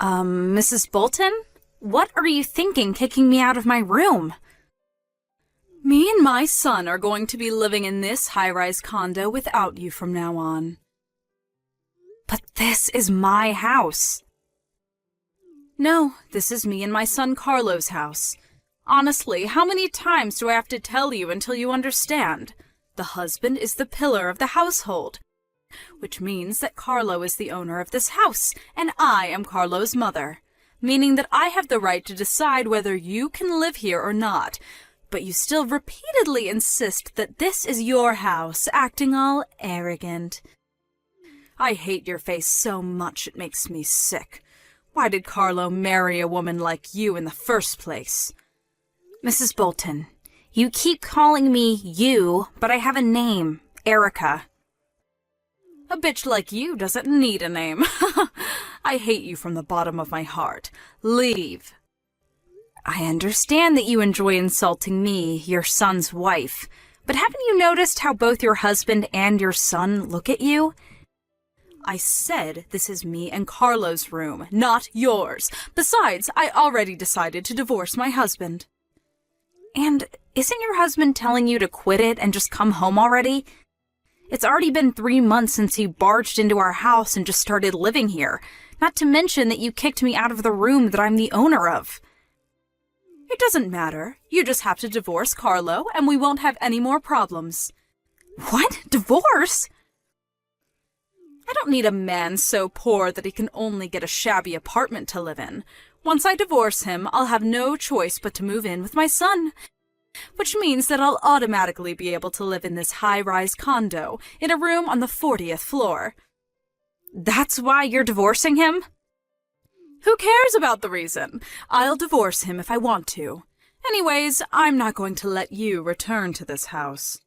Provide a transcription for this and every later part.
Mrs. Bolton? What are you thinking kicking me out of my room? Me and my son are going to be living in this high-rise condo without you from now on. But this is my house. No, this is me and my son Carlo's house. Honestly, how many times do I have to tell you until you understand? The husband is the pillar of the household, which means that Carlo is the owner of this house, and I am Carlo's mother, meaning that I have the right to decide whether you can live here or not, but you still repeatedly insist that this is your house, acting all arrogant. I hate your face so much it makes me sick. Why did Carlo marry a woman like you in the first place? Mrs. Bolton, you keep calling me you, but I have a name, Erica. A bitch like you doesn't need a name. I hate you from the bottom of my heart. Leave. I understand that you enjoy insulting me, your son's wife, but haven't you noticed how both your husband and your son look at you? I said this is me and Carlo's room, not yours. Besides, I already decided to divorce my husband. And isn't your husband telling you to quit it and just come home already? It's already been 3 months since he barged into our house and just started living here, not to mention that you kicked me out of the room that I'm the owner of. It doesn't matter. You just have to divorce Carlo, and we won't have any more problems. What? Divorce? I don't need a man so poor that he can only get a shabby apartment to live in. Once I divorce him, I'll have no choice but to move in with my son, which means that I'll automatically be able to live in this high-rise condo, in a room on the 40th floor. That's why you're divorcing him? Who cares about the reason? I'll divorce him if I want to. Anyways, I'm not going to let you return to this house.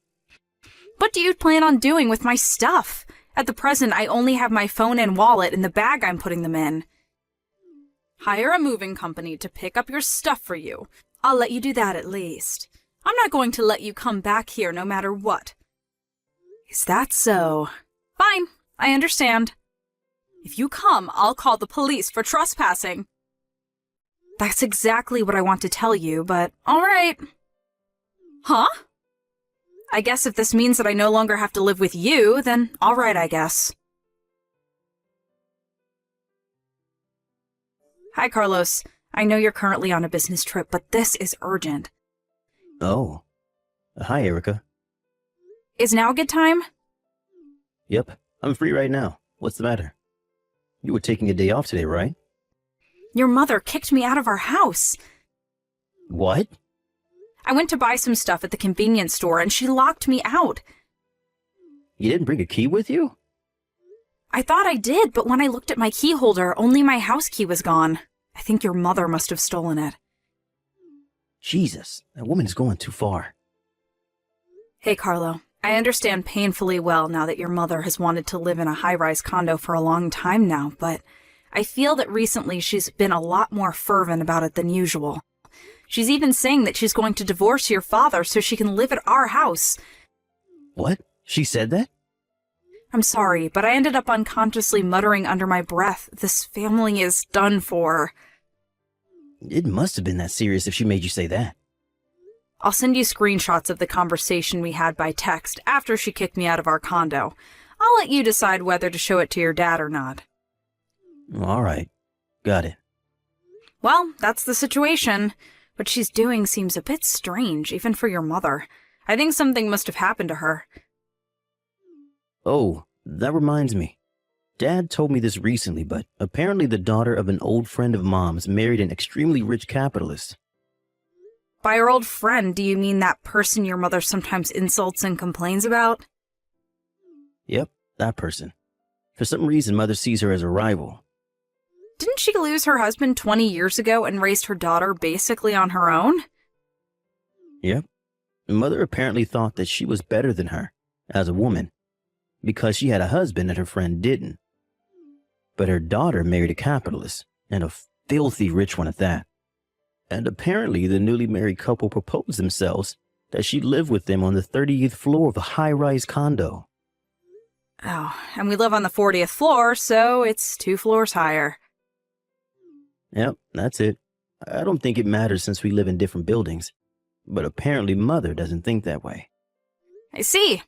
What do you plan on doing with my stuff? At the present, I only have my phone and wallet in the bag I'm putting them in. Hire a moving company to pick up your stuff for you. I'll let you do that at least. I'm not going to let you come back here no matter what. Is that so? Fine, I understand. If you come, I'll call the police for trespassing. That's exactly what I want to tell you, but all right. Huh? I guess if this means that I no longer have to live with you, then all right, I guess. Hi, Carlos. I know you're currently on a business trip, but this is urgent. Oh. Hi, Erica. Is now a good time? Yep, I'm free right now. What's the matter? You were taking a day off today, right? Your mother kicked me out of our house. What? I went to buy some stuff at the convenience store, and she locked me out. You didn't bring a key with you? I thought I did, but when I looked at my key holder, only my house key was gone. I think your mother must have stolen it. Jesus, that woman is going too far. Hey, Carlo. I understand painfully well now that your mother has wanted to live in a high-rise condo for a long time now, but I feel that recently she's been a lot more fervent about it than usual. She's even saying that she's going to divorce your father so she can live at our house. What? She said that? I'm sorry, but I ended up unconsciously muttering under my breath, "This family is done for." It must have been that serious if she made you say that. I'll send you screenshots of the conversation we had by text after she kicked me out of our condo. I'll let you decide whether to show it to your dad or not. All right. Got it. Well, that's the situation. What she's doing seems a bit strange, even for your mother. I think something must have happened to her. Oh, that reminds me. Dad told me this recently, but apparently the daughter of an old friend of Mom's married an extremely rich capitalist. By your old friend, do you mean that person your mother sometimes insults and complains about? Yep, that person. For some reason, Mother sees her as a rival. Didn't she lose her husband 20 years ago and raised her daughter basically on her own? Yep. Mother apparently thought that she was better than her, as a woman, because she had a husband that her friend didn't. But her daughter married a capitalist, and a filthy rich one at that. And apparently the newly married couple proposed themselves that she'd live with them on the 30th floor of a high-rise condo. Oh, and we live on the 40th floor, so it's 2 floors higher. Yep, that's it. I don't think it matters since we live in different buildings. But apparently Mother doesn't think that way. I see.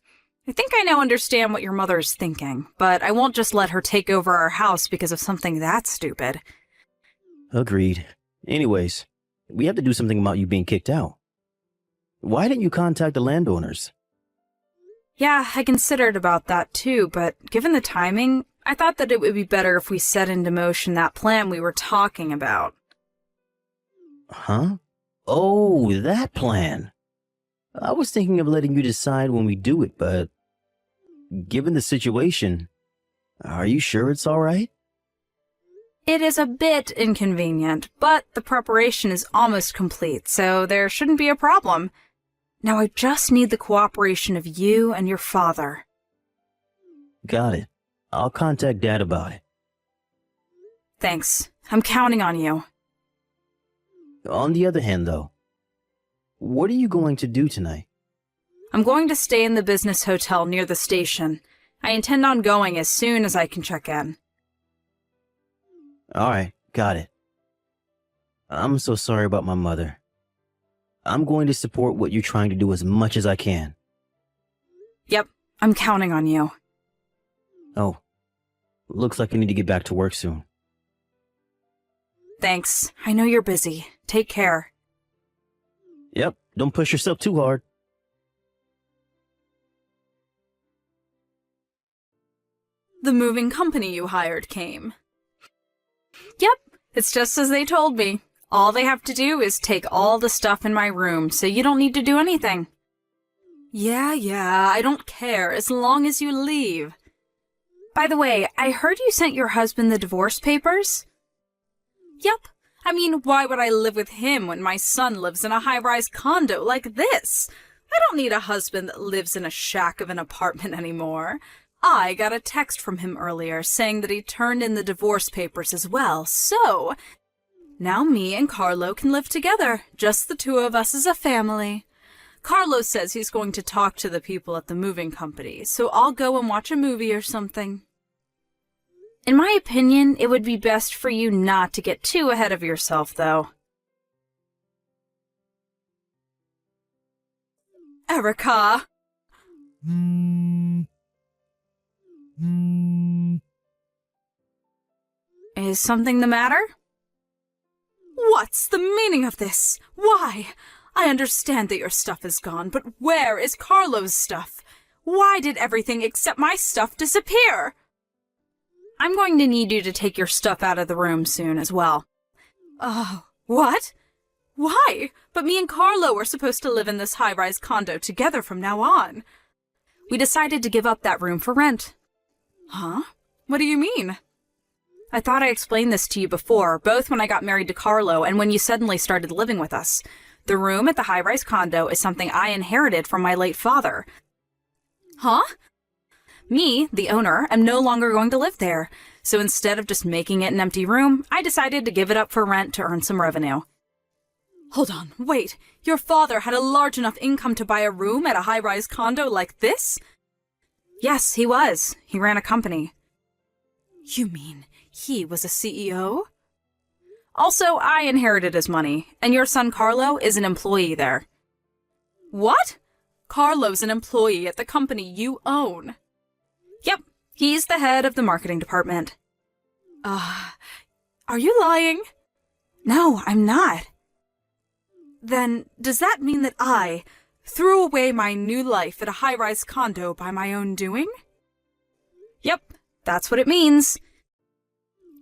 I think I now understand what your mother's thinking, but I won't just let her take over our house because of something that stupid. Agreed. Anyways, we have to do something about you being kicked out. Why didn't you contact the landowners? Yeah, I considered about that too, but given the timing, I thought that it would be better if we set into motion that plan we were talking about. Huh? Oh, that plan. I was thinking of letting you decide when we do it, but given the situation, are you sure it's all right? It is a bit inconvenient, but the preparation is almost complete, so there shouldn't be a problem. Now I just need the cooperation of you and your father. Got it. I'll contact Dad about it. Thanks. I'm counting on you. On the other hand, though, what are you going to do tonight? I'm going to stay in the business hotel near the station. I intend on going as soon as I can check in. All right, got it. I'm so sorry about my mother. I'm going to support what you're trying to do as much as I can. Yep, I'm counting on you. Oh, looks like I need to get back to work soon. Thanks. I know you're busy. Take care. Yep, don't push yourself too hard. The moving company you hired came. Yep, it's just as they told me. All they have to do is take all the stuff in my room, so you don't need to do anything. Yeah, I don't care, as long as you leave. By the way, I heard you sent your husband the divorce papers? Yep. I mean, why would I live with him when my son lives in a high-rise condo like this? I don't need a husband that lives in a shack of an apartment anymore. I got a text from him earlier saying that he turned in the divorce papers as well, so now me and Carlo can live together, just the two of us as a family. Carlo says he's going to talk to the people at the moving company, so I'll go and watch a movie or something. In my opinion, it would be best for you not to get too ahead of yourself, though. Erica! Is something the matter? What's the meaning of this? Why? I understand that your stuff is gone, but where is Carlo's stuff? Why did everything except my stuff disappear? I'm going to need you to take your stuff out of the room soon as well. Oh, what? Why? But me and Carlo are supposed to live in this high-rise condo together from now on. We decided to give up that room for rent. Huh? What do you mean? I thought I explained this to you before, both when I got married to Carlo and when you suddenly started living with us. The room at the high-rise condo is something I inherited from my late father. Huh? Me, the owner, am no longer going to live there, so instead of just making it an empty room, I decided to give it up for rent to earn some revenue. Hold on, wait, your father had a large enough income to buy a room at a high-rise condo like this? Yes, he was. He ran a company. You mean he was a CEO? Also, I inherited his money, and your son Carlo is an employee there. What? Carlo's an employee at the company you own. Yep, he's the head of the marketing department. Are you lying? No, I'm not. Then, does that mean that I threw away my new life at a high-rise condo by my own doing? Yep, that's what it means.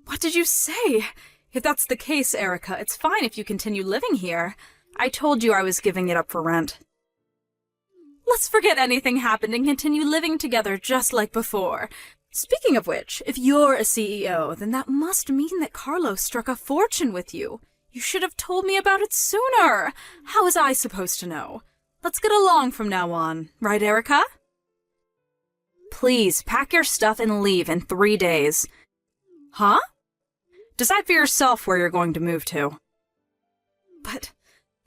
What did you say? If that's the case, Erica, it's fine if you continue living here. I told you I was giving it up for rent. Let's forget anything happened and continue living together just like before. Speaking of which, if you're a CEO, then that must mean that Carlo struck a fortune with you. You should have told me about it sooner. How was I supposed to know? Let's get along from now on, right, Erica? Please, pack your stuff and leave in 3 days. Huh? Decide for yourself where you're going to move to. But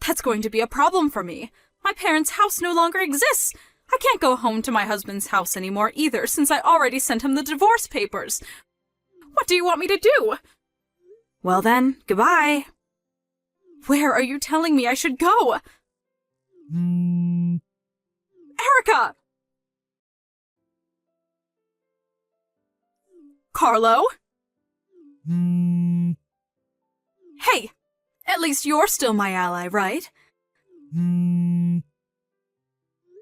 that's going to be a problem for me. My parents' house no longer exists. I can't go home to my husband's house anymore either, since I already sent him the divorce papers. What do you want me to do? Well then, goodbye. Where are you telling me I should go? Erica! Carlo? Hey, at least you're still my ally, right?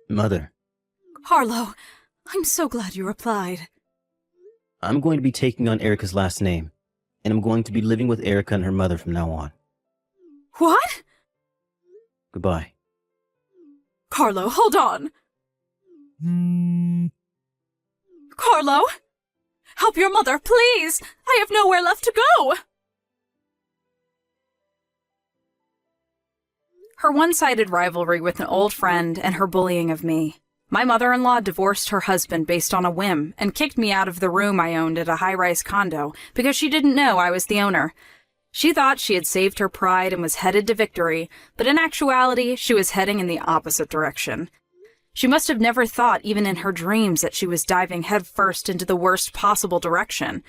Mother, Carlo, I'm so glad you replied. I'm going to be taking on Erica's last name, and I'm going to be living with Erica and her mother from now on. What? Goodbye. Carlo, hold on. Carlo? Help your mother, please! I have nowhere left to go! Her one-sided rivalry with an old friend and her bullying of me. My mother-in-law divorced her husband based on a whim and kicked me out of the room I owned at a high-rise condo because she didn't know I was the owner. She thought she had saved her pride and was headed to victory, but in actuality, she was heading in the opposite direction. She must have never thought, even in her dreams, that she was diving headfirst into the worst possible direction.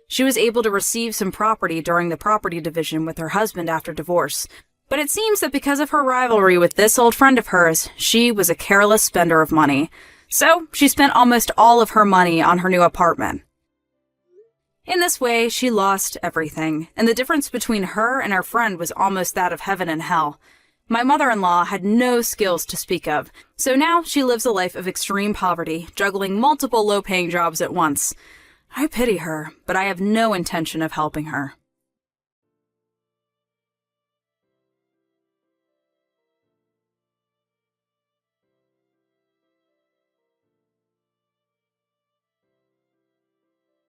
She was able to receive some property during the property division with her husband after divorce, but it seems that because of her rivalry with this old friend of hers, she was a careless spender of money. So she spent almost all of her money on her new apartment. In this way, she lost everything, and the difference between her and her friend was almost that of heaven and hell. My mother-in-law had no skills to speak of, so now she lives a life of extreme poverty, juggling multiple low-paying jobs at once. I pity her, but I have no intention of helping her.